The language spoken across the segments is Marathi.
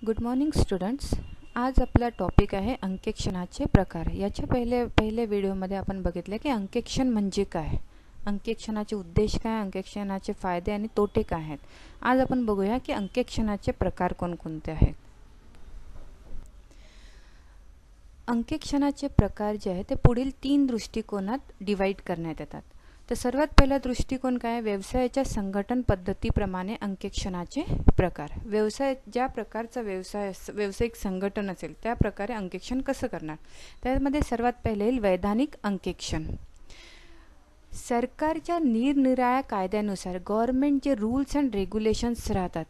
Good morning students. आज आपला टॉपिक आहे अंकेक्षणाचे प्रकार. याच्या पहिले व्हिडिओमध्ये आपण बघितले की अंकेक्षण म्हणजे काय, अंकेक्षणाचे उद्देश काय, अंकेक्षणाचे फायदे आणि तोटे काय आहेत. आज आपण बघूया की अंकेक्षणाचे प्रकार कोणकोणते आहेत. अंकेक्षणाचे प्रकार जे आहेत ते पुढील 3 दृष्टिकोनात डिवाइड करण्यात येतात. तर सर्वात पहिला दृष्टिकोन काय, व्यवसायाच्या संघटन पद्धतीप्रमाणे अंकेक्षणाचे प्रकार. ज्या प्रकारचा व्यावसायिक संघटन असेल त्या प्रकारे अंकेक्षण कसं करणार. त्यामध्ये सर्वात पहिले येईल वैधानिक अंकेक्षण. सरकारच्या निरनिराळ्या कायद्यानुसार गव्हर्नमेंट जे रूल्स अँड रेग्युलेशन्स राहतात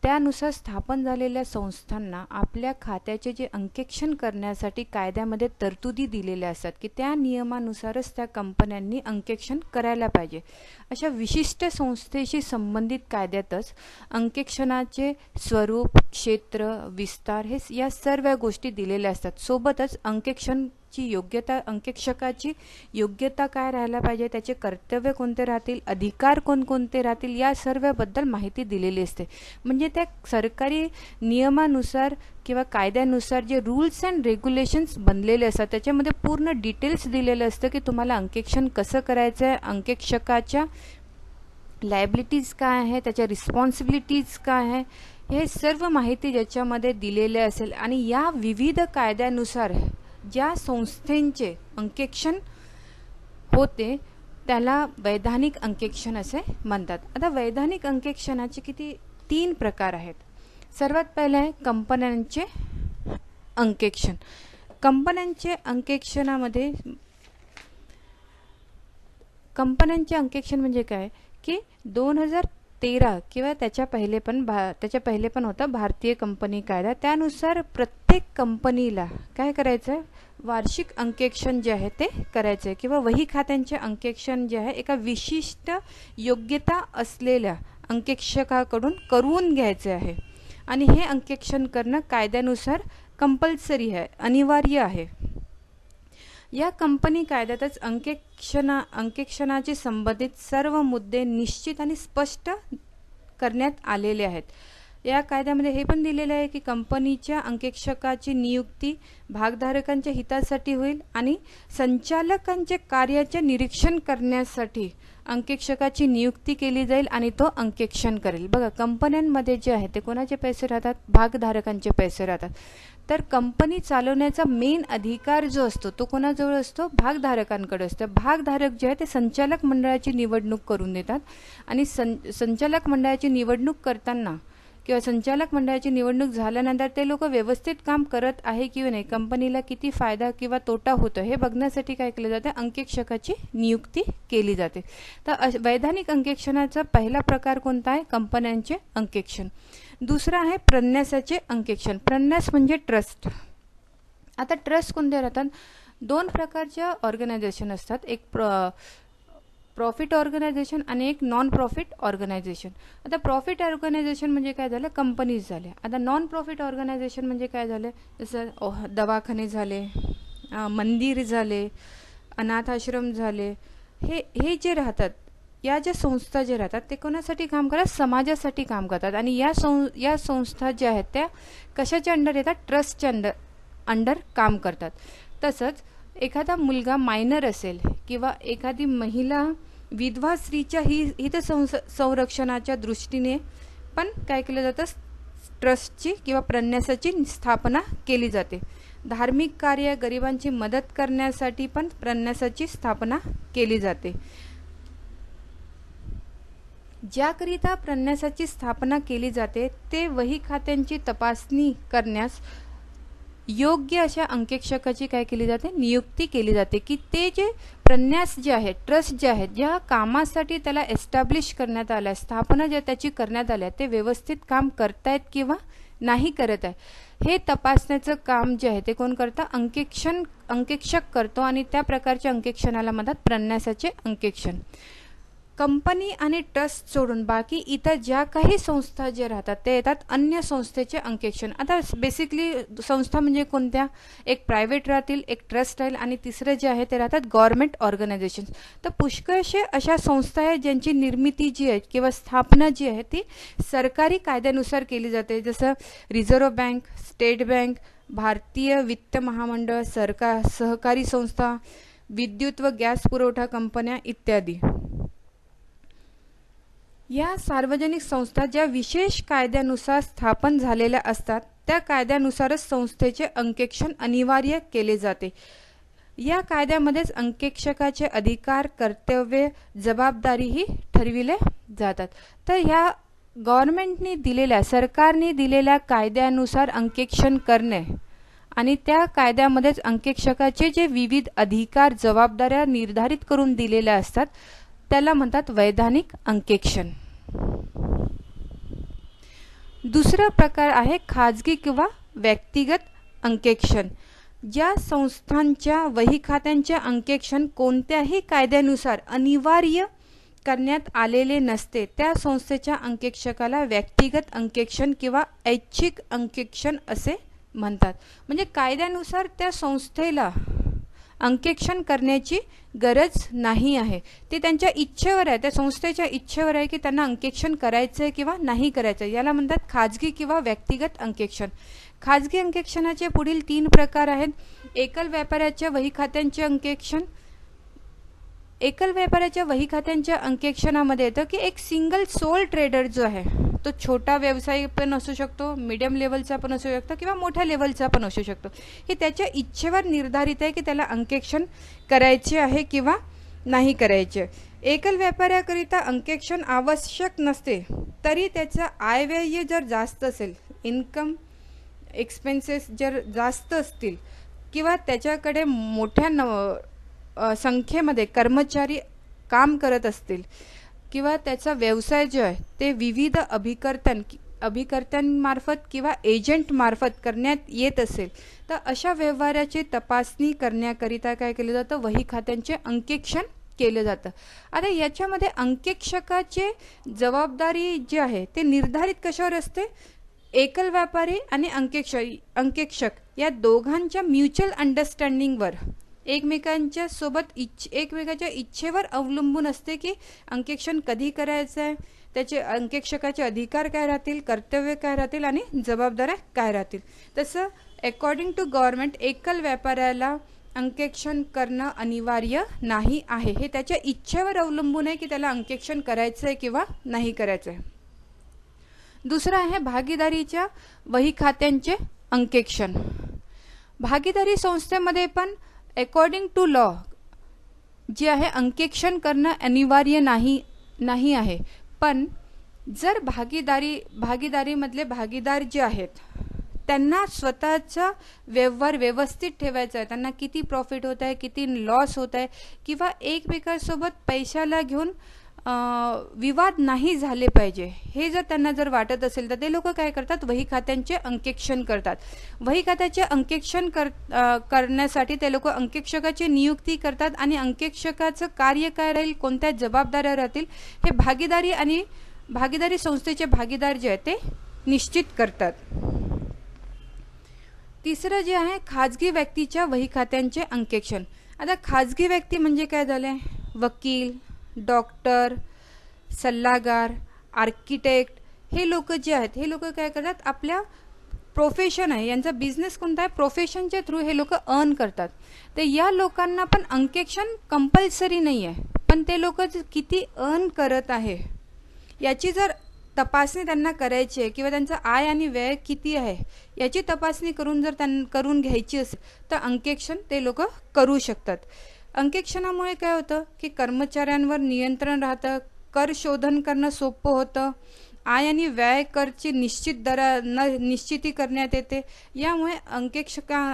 त्यानुसार स्थापन झालेल्या संस्थांना आपल्या खात्याचे जे अंकेक्षण करण्यासाठी कायद्यामध्ये तरतुदी दिलेल्या असतात की त्या नियमानुसारच त्या कंपन्यांनी अंकेक्षण करायला पाहिजे. अशा विशिष्ट संस्थेशी संबंधित कायद्यातच अंकेक्षणाचे स्वरूप, क्षेत्र, विस्तार हे या सर्व गोष्टी दिलेल्या असतात. सोबतच अंकेक्षकाची योग्यता काय राहायला पाहिजे, त्याचे कर्तव्य कोणते राहतील, अधिकार कोणकोणते राहतील, या सर्वबद्दल माहिती दिलेली असते. म्हणजे त्या सरकारी नियमानुसार किंवा कायद्यानुसार जे रूल्स अँड रेग्युलेशन्स बनलेले असतात त्याच्यामध्ये पूर्ण डिटेल्स दिलेलं असतं की तुम्हाला अंकेक्षण कसं करायचं आहे, अंकेक्षकाच्या लायबिलिटीज काय आहे, त्याच्या रिस्पॉन्सिबिलिटीज काय आहे, हे सर्व माहिती ज्याच्यामध्ये दिलेले असेल. आणि या विविध कायद्यानुसार ज्या संस्थेचे अंकेक्षण होते त्याला वैधानिक अंकेक्षण असे म्हणतात. आता वैधानिक अंकेक्षणाचे 3 प्रकार आहेत. सर्वात पहिले आहे कंपन्यांचे अंकेक्षण. कंपन्यांचे अंकेक्षण म्हणजे काय की 2013 किंवा त्याच्या पहिले पण होता भारतीय कंपनी कायदा. त्यानुसार प्रत्येक कंपनीला काय करायचं आहे, वार्षिक अंकेक्षण जे आहे ते करायचं आहे किंवा वही खात्यांचे अंकेक्षण जे आहे एका विशिष्ट योग्यता असलेल्या अंकेक्षकाकडून करून घ्यायचे आहे. आणि हे अंकेक्षण करणं कायद्यानुसार कंपल्सरी आहे, अनिवार्य आहे. या कंपनी कायद्यातच अंकेक्षणाशी संबंधित सर्व मुद्दे निश्चित आणि स्पष्ट करण्यात आलेले आहेत. या कायद्यामध्ये हे पण दिलेले आहे की कंपनीच्या अंकेक्षकाची नियुक्ती भागधारकांच्या हितासाठी होईल आणि संचालकांचे कार्याचे निरीक्षण करण्यासाठी अंकेक्षकाची नियुक्ती केली जाईल आणि तो अंकेक्षण करेल. बघा, कंपन्यांमध्ये जे आहे ते कोणाचे पैसे राहतात, भागधारकांचे पैसे राहतात. तर कंपनी चालवण्याचा मेन अधिकार जो असतो तो कोणाजवळ असतो, भागधारकांकडे असतो. भागधारक जे आहे ते संचालक मंडळाची निवडणूक करून देतात आणि संचालक मंडळाची निवडणूक करताना किंवा संचालक मंडळाची निवडणूक झाल्यानंतर ते लोक व्यवस्थित काम करत आहे किंवा नाही, कंपनीला किती फायदा किंवा तोटा होतो हे बघण्यासाठी काय केलं जाते, अंकेक्षकाची नियुक्ती केली जाते. तर वैधानिक अंकेक्षणाचा पहिला प्रकार कोणता आहे, कंपन्यांचे अंकेक्षण. दुसरा आहे प्रन्यासाचे अंकेक्षण. प्रन्यास म्हणजे ट्रस्ट. आता ट्रस्ट कोणते राहतात, 2 प्रकारच्या ऑर्गनायझेशन असतात, एक प्रॉफिट ऑर्गनायझेशन आणि एक नॉन प्रॉफिट ऑर्गनायझेशन. आता प्रॉफिट ऑर्गनायझेशन म्हणजे काय झालं, कंपनीज झाल्या. आता नॉन प्रॉफिट ऑर्गनायझेशन म्हणजे काय झालं, जसं दवाखाने झाले, मंदिर झाले, अनाथ आश्रम झाले. हे जे राहतात, या ज्या संस्था जे राहतात ते कोणासाठी काम करतात, समाजासाठी काम करतात. आणि या संस्था ज्या आहेत त्या कशाच्या अंडर येतात, ट्रस्टच्या अंडर काम करतात. तसंच एखादा मुलगा मायनर असेल किंवा एखादी महिला विधवा स्त्रीच्या हित संरक्षणाच्या दृष्टीने पण काय केलं जातं, ट्रस्टची किंवा प्रन्यासाची स्थापना केली जाते. धार्मिक कार्य, गरिबांची मदत करण्यासाठी पण प्रन्यासाची स्थापना केली जाते. ज्याकरिता प्रन्यासाची स्थापना केली जाते ते वही खात्यांची तपासणी करण्यास योग्य अशा अंकेक्षकाची काय केली जाते, नियुक्ती केली जाते की ते जे प्रन्यास जे आहे, ट्रस्ट जे आहे, ज्या कामासाठी त्याला एस्टॅब्लिश करण्यात आलं आहे, स्थापना ज्या त्याची करण्यात आली आहे ते व्यवस्थित काम करतायत किंवा नाही करत आहे हे तपासण्याचं काम जे आहे ते कोण करतं, अंकेक्षक करतो. आणि त्या प्रकारच्या अंकेक्षणाला म्हणतात प्रन्यासाचे अंकेक्षण. कंपनी आणि ट्रस्ट सोडून बाकी इतर ज्या काही संस्था जे राहतात ते येतात अन्य संस्थेचे अंकेक्षण. आता बेसिकली संस्था म्हणजे कोणत्या, एक प्रायव्हेट राहतील, एक ट्रस्ट राहील आणि तिसरं जे आहे ते राहतात गव्हर्नमेंट ऑर्गनायझेशन्स. तर पुष्कळशे अशा संस्था आहेत ज्यांची निर्मिती जी आहे किंवा स्थापना जी आहे ती सरकारी कायद्यानुसार केली जाते. जसं रिझर्व्ह बँक, स्टेट बँक, भारतीय वित्त महामंडळ, सहकारी संस्था, विद्युत व गॅस पुरवठा कंपन्या इत्यादी. या सार्वजनिक संस्था ज्या विशेष कायद्यानुसार स्थापन झालेल्या असतात त्या कायद्यानुसारच संस्थेचे अंकेक्षण अनिवार्य केले जाते. या कायद्यामध्येच अंकेक्षकाचे अधिकार, कर्तव्य, जबाबदारीही ठरविले जातात. तर ह्या गव्हर्नमेंटने दिलेल्या, सरकारने दिलेल्या कायद्यानुसार अंकेक्षण करणे आणि त्या कायद्यामध्येच अंकेक्षकाचे जे विविध अधिकार, जबाबदाऱ्या निर्धारित करून दिलेल्या असतात त्याला म्हणतात वैधानिक अंकेक्षण. दुसरा प्रकार आहे खाजगी किंवा व्यक्तिगत अंकेक्षण. ज्या संस्थांच्या वही खात्यांचे अंकेक्षण कोणत्याही कायद्यानुसार अनिवार्य करण्यात आलेले नसते त्या संस्थेच्या अंकेक्षकाला व्यक्तिगत अंकेक्षण किंवा ऐच्छिक अंकेक्षण असे म्हणतात. म्हणजे कायद्यानुसार त्या संस्थेला अंकेक्षण करण्याची गरज नाही आहे, ते त्यांच्या इच्छेवर आहे, त्या संस्थेच्या इच्छेवर आहे की त्यांना अंकेक्षण करायचं आहे किंवा नाही करायचं. याला म्हणतात खाजगी किंवा व्यक्तिगत अंकेक्षण. खाजगी अंकेक्षणाचे पुढील 3 प्रकार आहेत. एकल व्यापाऱ्याच्या वही खात्यांचे अंकेक्षण. एकल व्यापाऱ्याच्या वही खात्यांच्या अंकेक्षणामध्ये येतं की एक सिंगल सोल ट्रेडर जो आहे तो छोटा व्यवसाय पण असू शकतो, मीडियम लेवलचा पण असू शकतो किंवा मोठ्या लेवलचा पण असू शकतो. हे त्याच्या इच्छेवर निर्धारित आहे की त्याला अंकेक्षण करायचे आहे किंवा नाही करायचे. एकल व्यापाऱ्याकरिता अंकेक्षण आवश्यक नसते तरी त्याचा आयव्यय जर जास्त असेल, इन्कम एक्सपेन्सेस जर जास्त असतील किंवा त्याच्याकडे मोठ्या संख्येमध्ये कर्मचारी काम करत असतील किंवा त्याचा व्यवसाय जो आहे ते विविध अभिकर्त्यांमार्फत किंवा एजंटमार्फत करण्यात येत असेल तर अशा व्यवहाराची तपासणी करण्याकरिता काय केलं जातं, वही खात्यांचे अंकेक्षण केलं जातं. आता याच्यामध्ये अंकेक्षकाचे जबाबदारी जी आहे ते निर्धारित कशावर असते, एकल व्यापारी आणि अंकेक्षक या दोघांच्या म्युच्युअल अंडरस्टँडिंगवर, एकमेकांच्या सोबत एकमेकांच्या इच्छेवर अवलंबून असते की अंकेक्षण कधी करायचं आहे, त्याचे अंकेक्षकाचे अधिकार काय राहतील, कर्तव्य काय राहतील आणि जबाबदाऱ्या काय राहतील. तसं अकॉर्डिंग टू गव्हर्नमेंट एकल व्यापाऱ्याला अंकेक्षण करणं अनिवार्य नाही आहे. हे त्याच्या इच्छेवर अवलंबून आहे की त्याला अंकेक्षण करायचं आहे किंवा नाही करायचं आहे. दुसरं आहे भागीदारीच्या वही खात्यांचे अंकेक्षण. भागीदारी संस्थेमध्ये पण अकॉर्डिंग टू लॉ जे आहे अंकेक्षण करणं अनिवार्य नाही आहे. पण जर भागीदारीमधले भागीदार जे आहेत त्यांना स्वतःचा व्यवहार व्यवस्थित ठेवायचा आहे, त्यांना किती प्रॉफिट होत आहे, किती लॉस होत आहे किंवा एकमेकांसोबत पैशाला घेऊन विवाद नाही झाले पाहिजे हे जर त्यांना वाटत असेल तर ते लोक काय करतात, वही खात्यांचे अंकेक्षण करतात. वही खात्याचे अंकेक्षण करण्यासाठी ते लोक अंकेक्षकाची नियुक्ती करतात आणि अंकेक्षकाचं कार्य काय राहील, कोणत्या जबाबदाऱ्या राहतील हे भागीदारी संस्थेचे भागीदार जे आहेत ते निश्चित करतात. तिसरं जे आहे खाजगी व्यक्तीच्या वही खात्यांचे अंकेक्षण. आता खाजगी व्यक्ती म्हणजे काय झाले, वकील, डॉक्टर, सल्लागार, आर्किटेक्ट हे लोक जे आहेत हे लोक काय करतात, आपल्या प्रोफेशन आहे यांचा बिझनेस कोणता आहे, प्रोफेशनच्या थ्रू हे लोक अर्न करतात. तर या लोकांना पण अंकेक्षण कंपल्सरी नाही आहे, पण ते लोक किती अर्न करत आहे याची जर तपासणी त्यांना करायची आहे किंवा त्यांचा आय आणि व्यय किती आहे याची तपासणी करून घ्यायची असेल तर अंकेक्षण ते लोक करू शकतात. अंकेक्षणामुळे काय होतं की कर्मचाऱ्यांवर नियंत्रण राहतं, कर शोधन करणं सोपं होतं, आय आणि व्यय करची निश्चिती करण्यात येते. यामुळे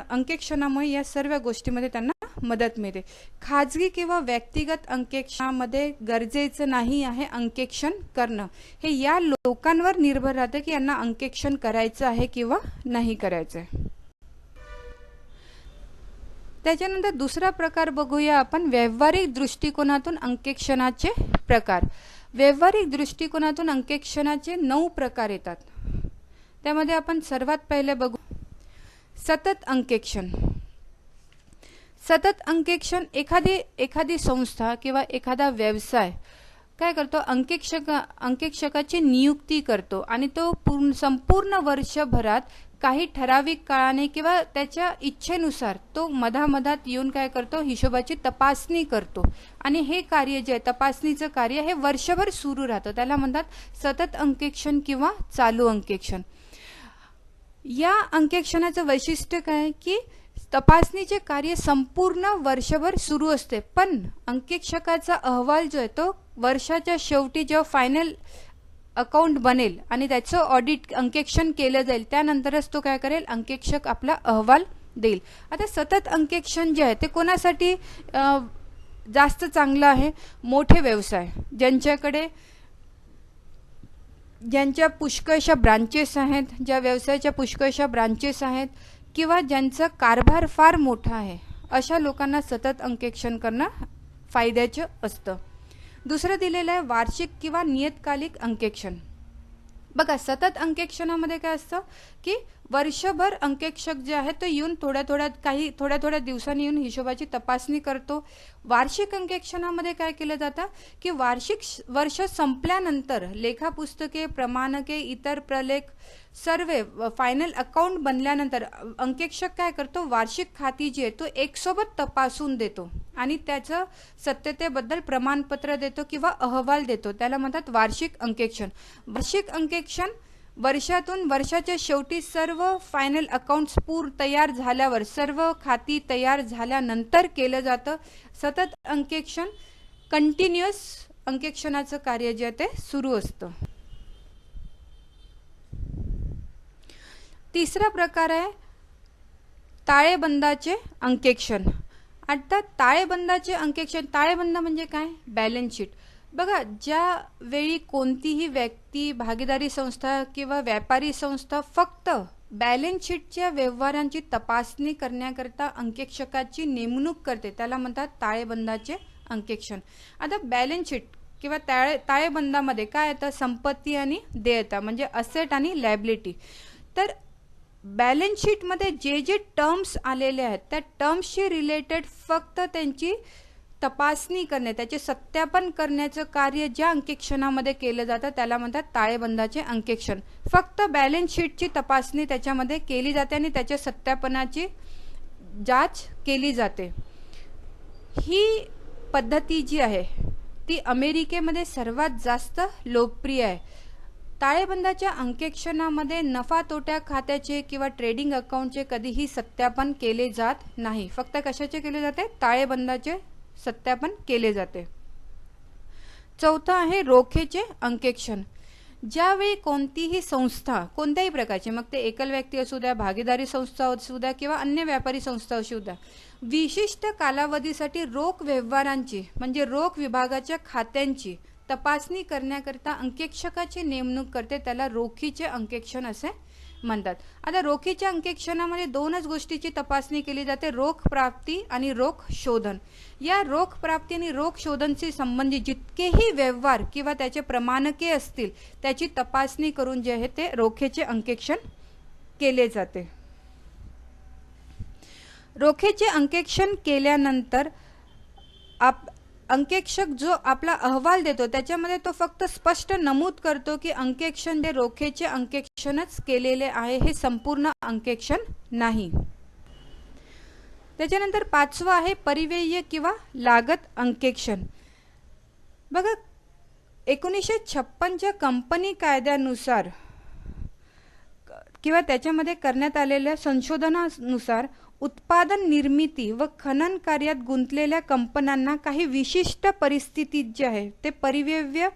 अंकेक्षणामुळे या सर्व गोष्टीमध्ये त्यांना मदत मिळते. खाजगी किंवा व्यक्तिगत अंकेक्षणामध्ये गरजेचं नाही आहे अंकेक्षण करणं, हे या लोकांवर निर्भर राहतं की यांना अंकेक्षण करायचं आहे किंवा नाही करायचं आहे. त्याच्यानंतर दुसरा प्रकार बघूया आपण, व्यावहारिक दृष्टिकोनातून अंकेक्षणाचे प्रकार. व्यावहारिक दृष्टिकोनातून अंकेक्षणाचे 9 प्रकार येतात. त्यामध्ये आपण सर्वात पहिले बघू सतत अंकेक्षण. सतत अंकेक्षण एखादी संस्था किंवा एखादा व्यवसाय काय करतो, अंकेक्षकाची नियुक्ती करतो आणि तो संपूर्ण वर्षभरात काही ठराविक काळाने किंवा त्याच्या इच्छेनुसार तो मधामधात येऊन काय करतो, हिशोबाची तपासणी करतो. आणि हे कार्य जे आहे, तपासणीचं कार्य, हे वर्षभर सुरू राहतं. त्याला म्हणतात सतत अंकेक्षण किंवा चालू अंकेक्षण. या अंकेक्षणाचं वैशिष्ट्य काय की तपासणीचे कार्य संपूर्ण वर्षभर सुरू असते, पण अंकेक्षकाचा अहवाल जो आहे तो वर्षाच्या शेवटी जेव्हा फायनल अकाउंट बनेल आणि त्याचं ऑडिट अंकेक्षण केलं जाईल, त्यानंतरच तो काय करेल, अंकेक्षक आपला अहवाल देईल. आता सतत अंकेक्षण जे आहे ते कोणासाठी जास्त चांगलं आहे? मोठे व्यवसाय ज्यांच्या पुष्कळशा ब्रांचेस आहेत, ज्या व्यवसायाच्या पुष्कळशा ब्रांचेस आहेत किंवा ज्यांचा कारभार फार मोठा आहे, अशा लोकांना सतत अंकेक्षण करणं फायद्याचं असतं. दुसरं दिलेलं आहे वार्षिक किंवा नियतकालिक अंकेक्षण. बघा, सतत अंकेक्षणामध्ये काय असतं की वर्षभर अंकेक्षक जे आहे तो येऊन थोड्या दिवसांनी येऊन हिशोबाची तपासणी करतो. वार्षिक अंकेक्षणामध्ये काय केलं जातं की वर्ष संपल्यानंतर लेखापुस्तके, प्रमाणके, इतर प्रलेख सर्व फायनल अकाउंट बनल्यानंतर अंकेक्षक काय करतो, वार्षिक खाती जी आहे तो एकसोबत तपासून देतो आणि त्याचं सत्यतेबद्दल प्रमाणपत्र देतो किंवा अहवाल देतो. त्याला म्हणतात वार्षिक अंकेक्षण. वार्षिक अंकेक्षण वर्षाच्या शेवटी सर्व फायनल अकाउंट्स तयार झाल्यावर, सर्व खाती तयार झाल्यानंतर केलं जातं. सतत अंकेक्षण कंटिन्युअस अंकेक्षणाचं कार्य जे आहे ते सुरू असतं. तिसरा प्रकार आहे ताळेबंदाचे अंकेक्षण. अर्थात ताळेबंदाचे अंकेक्षण, ताळेबंद म्हणजे काय? Balance sheet. बघा, ज्या वेळी कोणतीही व्यक्ती, भागीदारी संस्था किंवा व्यापारी संस्था फक्त बॅलन्स शीटच्या व्यवहारांची तपासणी करण्याकरता अंकेक्षकाची नेमणूक करते, त्याला म्हणतात ताळेबंदाचे अंकेक्षण. आता बॅलन्स शीट किंवा ताळेबंदामध्ये काय येतं? संपत्ती आणि देयता, म्हणजे असेट आणि लायबिलिटी. तर बॅलन्स शीटमध्ये जे टर्म्स आलेले आहेत त्या टर्म्सशी रिलेटेड फक्त त्यांची तपासणी करणे, त्याचे सत्यापन करण्याचं कार्य ज्या अंकेक्षणामध्ये केलं जातं त्याला म्हणतात ताळेबंदाचे अंकेक्षण. फक्त बॅलन्स शीटची तपासणी त्याच्यामध्ये केली जाते आणि त्याच्या सत्यापनाची जाच केली जाते. ही पद्धती जी आहे ती अमेरिकेमध्ये सर्वात जास्त लोकप्रिय आहे. ताळेबंदाच्या अंकेक्षणामध्ये नफा तोट्या खात्याचे किंवा ट्रेडिंग अकाउंटचे कधीही सत्यापन केले जात नाही. फक्त कशाचे केले जाते? ताळेबंदाचे सत्यापन केले जाते. चौथा आहे रोखेचे अंकेक्षण. ज्यावेळी कोणतीही संस्था, कोणत्याही प्रकारची, मग ते एकल व्यक्ती असू द्या, भागीदारी संस्था असू द्या किंवा अन्य व्यापारी संस्था असू द्या, विशिष्ट कालावधीसाठी रोख व्यवहारांची म्हणजे रोख विभागाच्या खात्यांची तपासणी करण्याकरता अंकेक्षकाची नेमणूक करते, त्याला रोखीचे अंकेक्षण असे म्हणतात. आता रोखीच्या अंकेक्षणामध्ये 2च गोष्टीची तपासणी केली जाते, रोख प्राप्ती आणि रोख शोधन. या रोख प्राप्ती आणि रोख शोधनशी संबंधित जितकेही व्यवहार किंवा त्याचे प्रमाणके असतील त्याची तपासणी करून जे आहे ते रोखेचे अंकेक्षण केले जाते. रोखेचे अंकेक्षण केल्यानंतर अंकेक्षक जो आपला अहवाल देतो त्याच्यामध्ये तो फक्त स्पष्ट नमूद करतो की अंकेक्षण जे रोखेचे अंकेक्षणच केलेले आहे, हे संपूर्ण अंकेक्षण नाही. त्याच्यानंतर 5वं आहे परिव्यय किंवा लागत अंकेक्षण. बघा, 1956च्या कंपनी कायद्यानुसार किंवा त्याच्यामध्ये करण्यात आलेल्या संशोधनानुसार उत्पादन निर्मिती व खनन कार्यात गुंतलेल्या कंपन्यांना काही विशिष्ट परिस्थितीत जे आहे ते परिव्यय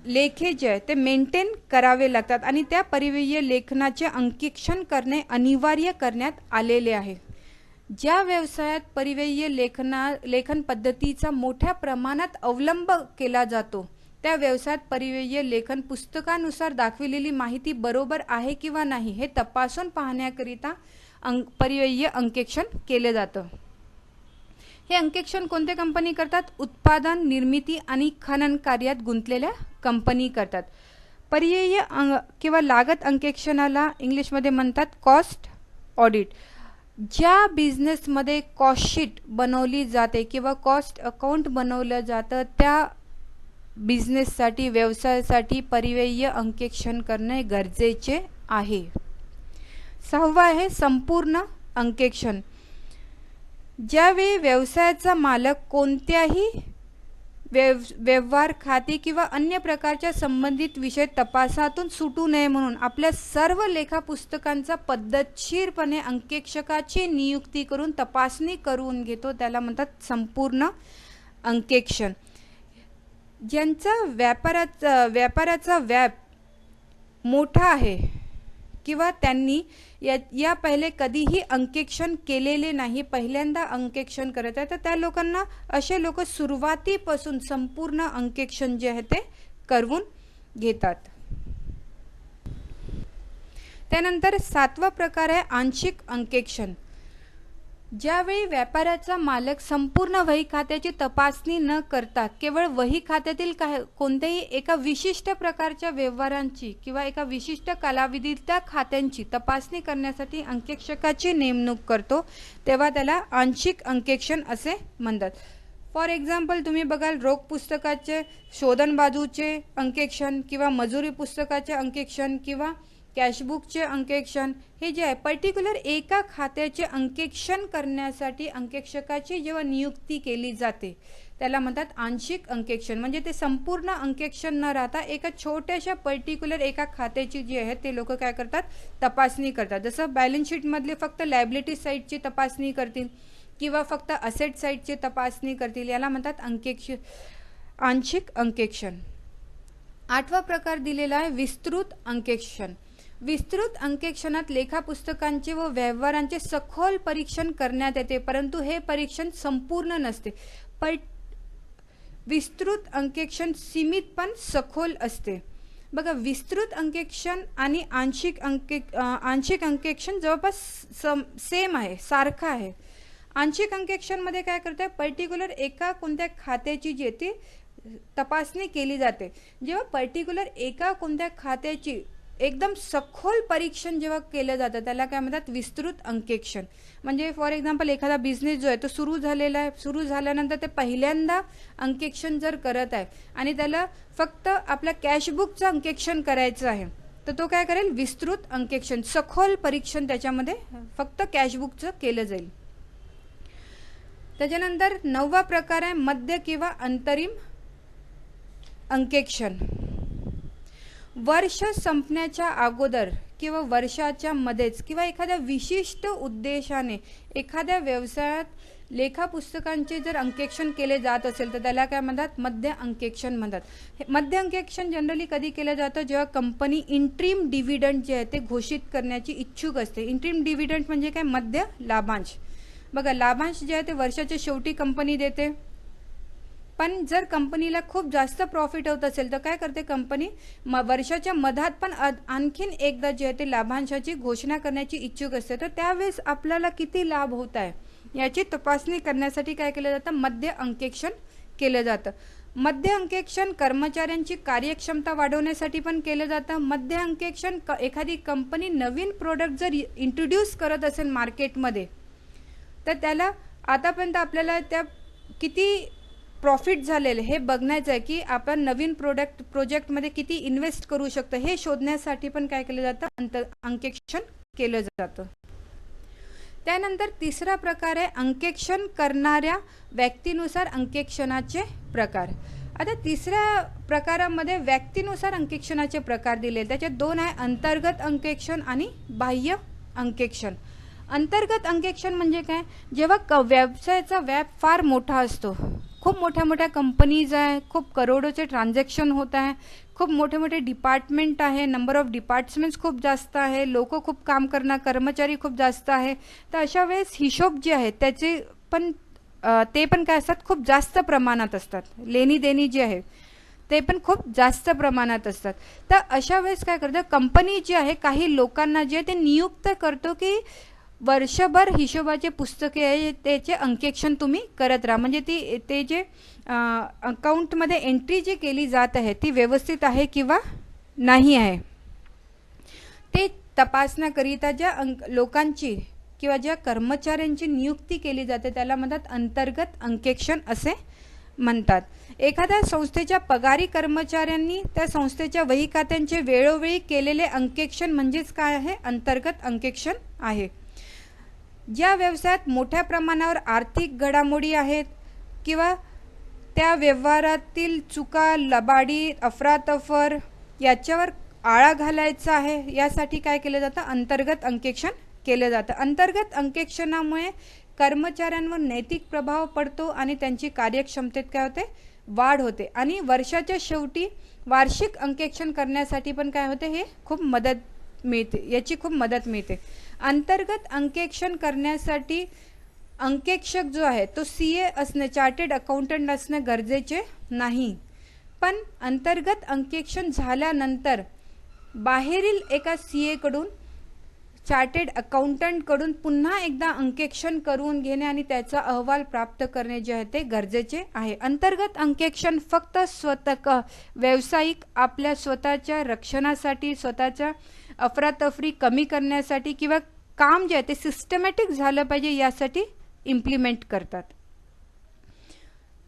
लेखे जे आहे ते मेंटेन करावे लागतात आणि त्या परिव्यय लेखनाचे अंकेक्षण करणे अनिवार्य करण्यात आलेले आहे. ज्या व्यवसायात परिव्यय लेखन पद्धतीचा मोठ्या प्रमाणात अवलंब केला जातो त्या व्यवसायात परिव्यय लेखन पुस्तकानुसार दाखविलेली माहिती बरोबर आहे किंवा नाही हे तपासून पाहण्याकरिता परिव्यय अंकेक्षण केले जातं. हे अंकेक्षण कोणते कंपनी करतात? उत्पादन, निर्मिती आणि खनन कार्यात गुंतलेल्या कंपनी करतात. परिव्यय किंवा लागत अंकेक्षणाला इंग्लिशमध्ये म्हणतात कॉस्ट ऑडिट. ज्या बिझनेसमध्ये कॉस्ट शीट बनवली जाते किंवा कॉस्ट अकाउंट बनवलं जातं त्या बिझनेससाठी, व्यवसायासाठी परिव्यय अंकेक्षण करणे गरजेचे आहे. 6वा आहे संपूर्ण अंकेक्षण. ज्यावेळी व्यवसायाचा मालक कोणत्याही व्यवहार, खाते किंवा अन्य प्रकारच्या संबंधित विषय तपासातून सुटू नये म्हणून आपल्या सर्व लेखापुस्तकांचा पद्धतशीरपणे अंकेक्षकाची नियुक्ती करून तपासणी करून घेतो, त्याला म्हणतात संपूर्ण अंकेक्षण. ज्यांचा व्यापाराचा व्याप मोठा आहे किंवा त्यांनी या पहिले कधीही अंकेक्षण केलेले नाही, पहिल्यांदा अंकेक्षण करत आहे, तर त्या लोकांना, असे लोक सुरुवातीपासून संपूर्ण अंकेक्षण जे आहे ते करवून घेतात. त्यानंतर 7वा प्रकार आहे आंशिक अंकेक्षण. ज्यावेळी व्यापाराचा मालक संपूर्ण वही खात्याची तपासणी न करता केवळ वही खात्यातील कोणत्याही एका विशिष्ट प्रकारच्या व्यवहारांची किंवा एका विशिष्ट कालावधीतल्या खात्यांची तपासणी करण्यासाठी अंकेक्षकाची नेमणूक करतो, तेव्हा त्याला आंशिक अंकेक्षण असे म्हणतात. फॉर एक्झाम्पल तुम्ही बघाल रोख पुस्तकाचे शोधन बाजूचे अंकेक्षण किंवा मजुरी पुस्तकाचे अंकेक्षण किंवा कॅशबुकचे अंकेक्षण, हे जे आहे पर्टिक्युलर एका खात्याचे अंकेक्षण करण्यासाठी अंकेक्षकाची जेव्हा नियुक्ती केली जाते त्याला म्हणतात आंशिक अंकेक्षण. म्हणजे ते संपूर्ण अंकेक्षण न राहता एका छोट्याशा पर्टिक्युलर एका खात्याची जी आहे ते लोक काय करतात, तपासणी करतात. जसं बॅलन्स शीटमधले फक्त लायबिलिटी साईडची तपासणी करतील किंवा फक्त असेट साईडची तपासणी करतील, याला म्हणतात आंशिक अंकेक्षण. 8वा प्रकार दिलेला आहे विस्तृत अंकेक्षण. विस्तृत अंकेक्षणात लेखापुस्तकांचे व व्यवहारांचे सखोल परीक्षण करण्यात येते, परंतु हे परीक्षण संपूर्ण नसते. विस्तृत अंकेक्षण सीमित पण सखोल असते. बघा, विस्तृत अंकेक्षण आणि आंशिक अंकेक्षण जवळपास सेम आहे, सारखं आहे. आंशिक अंकेक्षणमध्ये काय करते, पर्टिक्युलर एका कोणत्या खात्याची जी ती तपासणी केली जाते. जेव्हा पर्टिक्युलर एका कोणत्या खात्याची एकदम सखोल परीक्षण जेव्हा केलं जातं त्याला काय म्हणतात, विस्तृत अंकेक्षण. म्हणजे फॉर एक्झाम्पल एखादा बिझनेस जो आहे तो सुरू झालेला आहे, सुरू झाल्यानंतर ते पहिल्यांदा अंकेक्षण जर करत आहे आणि त्याला फक्त आपल्या कॅशबुकचं अंकेक्षण करायचं आहे, तर तो काय करेल, विस्तृत अंकेक्षण, सखोल परीक्षण त्याच्यामध्ये फक्त कॅशबुकचं केलं जाईल. त्याच्यानंतर 9वा प्रकार आहे मध्य किंवा अंतरिम अंकेक्षण. वर्ष संपण्याच्या अगोदर किंवा वर्षाच्या मध्येच किंवा एखाद्या विशिष्ट उद्देशाने एखाद्या व्यवसायात लेखापुस्तकांचे जर अंकेक्षण केले जात असेल तर त्याला काय म्हणतात, मध्य अंकेक्षण म्हणतात. मध्य अंकेक्षण जनरली कधी केलं जातं, जेव्हा कंपनी इंट्रीम डिव्हिडंड जे आहे ते घोषित करण्याची इच्छुक असते. इंट्रीम डिव्हिडंड म्हणजे काय, मध्य लाभांश. बघा, लाभांश जे आहे ते वर्षाच्या शेवटी कंपनी देते, पण जर कंपनीला खूप जास्त प्रॉफिट होत असेल तर काय करते कंपनी, वर्षाच्या मधात पण आणखीन एकदा जे आहे ते लाभांशाची घोषणा करण्याची इच्छुक असते. तर त्यावेळेस आपल्याला किती लाभ होत आहे याची तपासणी करण्यासाठी काय केलं जातं, मध्य अंकेक्षण केलं जातं. मध्य अंकेक्षण कर्मचाऱ्यांची कार्यक्षमता वाढवण्यासाठी पण केलं जातं. मध्य अंकेक्षण एखादी कंपनी नवीन प्रोडक्ट जर इंट्रोड्यूस करत असेल मार्केटमध्ये तर त्याला आतापर्यंत आपल्याला त्या किती प्रॉफिट झालेले हे बघण्याचं आहे की आपण नवीन प्रोजेक्टमध्ये किती इन्व्हेस्ट करू शकतो हे शोधण्यासाठी पण काय केलं जातं, अंकेक्षण केलं जातं. त्यानंतर 3रा प्रकार आहे अंकेक्षण करणाऱ्या व्यक्तीनुसार अंकेक्षणाचे प्रकार. आता 3ऱ्या प्रकारामध्ये व्यक्तीनुसार अंकेक्षणाचे प्रकार दिले, त्याच्यात 2 आहे, अंतर्गत अंकेक्षण आणि बाह्य अंकेक्षण. अंतर्गत अंकेक्षण म्हणजे काय, जेव्हा व्यवसायाचा व्याप फार मोठा असतो, खूप मोठ्या मोठ्या कंपनीज आहे, खूप करोडोचे ट्रान्झॅक्शन होत आहे, खूप मोठे मोठे डिपार्टमेंट आहे, नंबर ऑफ डिपार्टमेंट्स खूप जास्त आहे, लोक खूप काम करणार, कर्मचारी खूप जास्त आहे, तर अशा वेळेस हिशोब जे आहे त्याचे पण ते पण काय असतात, खूप जास्त प्रमाणात असतात. लेणी देणी जी आहे ते पण खूप जास्त प्रमाणात असतात. तर अशा वेळेस काय करतं, कंपनी जी आहे काही लोकांना जे ते नियुक्त करतो की वर्षभर हिशोबाचे पुस्तके आहे त्याचे अंकेक्षण तुम्ही करत राहा, म्हणजे ते जे अकाउंटमध्ये एंट्री जी केली जात आहे ती व्यवस्थित आहे किंवा नाही आहे ते तपासण्याकरिता ज्या लोकांची किंवा ज्या कर्मचाऱ्यांची नियुक्ती केली जाते त्याला म्हणतात अंतर्गत अंकेक्षण असे म्हणतात. एखाद्या संस्थेच्या पगारी कर्मचाऱ्यांनी त्या संस्थेच्या वही खात्यांचे वेळोवेळी केलेले अंकेक्षण म्हणजेच काय आहे, अंतर्गत अंकेक्षण आहे. ज्या व्यवसायात मोठ्या प्रमाणावर आर्थिक घडामोडी आहेत किंवा त्या व्यवहारातील चुका, लबाडी, अफरातफर याच्यावर आळा घालायचा आहे यासाठी काय केलं जातं, अंतर्गत अंकेक्षण केलं जातं. अंतर्गत अंकेक्षणामुळे कर्मचाऱ्यांवर नैतिक प्रभाव पडतो आणि त्यांची कार्यक्षमतेत काय होते, वाढ होते. आणि वर्षाच्या शेवटी वार्षिक अंकेक्षण करण्यासाठी पण काय होते, हे खूप मदत मिळते, याची खूप मदत मिळते. अंतर्गत अंकेक्षण करण्यासाठी अंकेक्षक जो आहे तो CA असणे, चार्टर्ड अकाउंटंट असणे गरजेचे नाही. पण अंतर्गत अंकेक्षण झाल्यानंतर बाहेरील एका CA कडून, चार्टर्ड अकाउंटंटकडून पुन्हा एकदा अंकेक्षण करून घेणे आणि त्याचा अहवाल प्राप्त करणे जे आहे ते गरजेचे आहे. अंतर्गत अंकेक्षण फक्त व्यावसायिक आपल्या स्वतःच्या रक्षणासाठी, स्वतःच्या अफरातफरी कमी करण्यासाठी किंवा काम जे आहे ते सिस्टमॅटिक झालं पाहिजे यासाठी इम्प्लिमेंट करतात.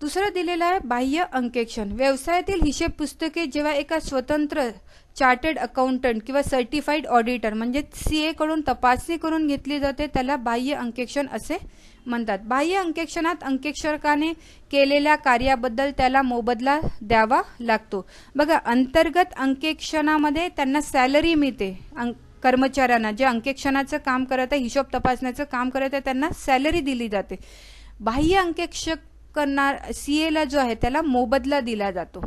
दुसरं दिलेलं आहे बाह्य अंकेक्षण. व्यवसायातील हिशेब पुस्तके जेव्हा एका स्वतंत्र चार्टर्ड अकाउंटंट किंवा सर्टिफाईड ऑडिटर म्हणजे CA कडून तपासणी करून घेतली जाते त्याला बाह्य अंकेक्षण असे म्हणतात. बाह्य अंकेक्षणात अंकेक्षकाने केलेल्या कार्याबद्दल त्याला मोबदला द्यावा लागतो. बघा, अंतर्गत अंकेक्षणामध्ये त्यांना सॅलरी मिळते, कर्मचाऱ्यांना जे अंकेक्षणाचं काम करत आहे, हिशोब तपासण्याचं काम करत आहे त्यांना सॅलरी दिली जाते. बाह्य अंकेक्षक करणार CA ला जो आहे त्याला मोबदला दिला जातो.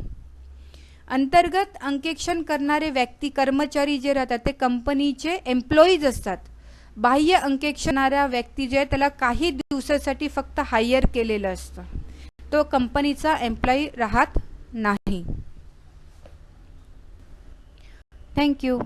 अंतर्गत अंकेक्षण करणारे व्यक्ती, कर्मचारी जे राहतात ते कंपनीचे एम्प्लॉईज असतात. बाह्य अंकेक्षणाऱ्या व्यक्ती जे आहे त्याला काही दिवसासाठी फक्त हायर केलेलं असतं, तो कंपनीचा एम्प्लॉई राहत नाही. थँक्यू.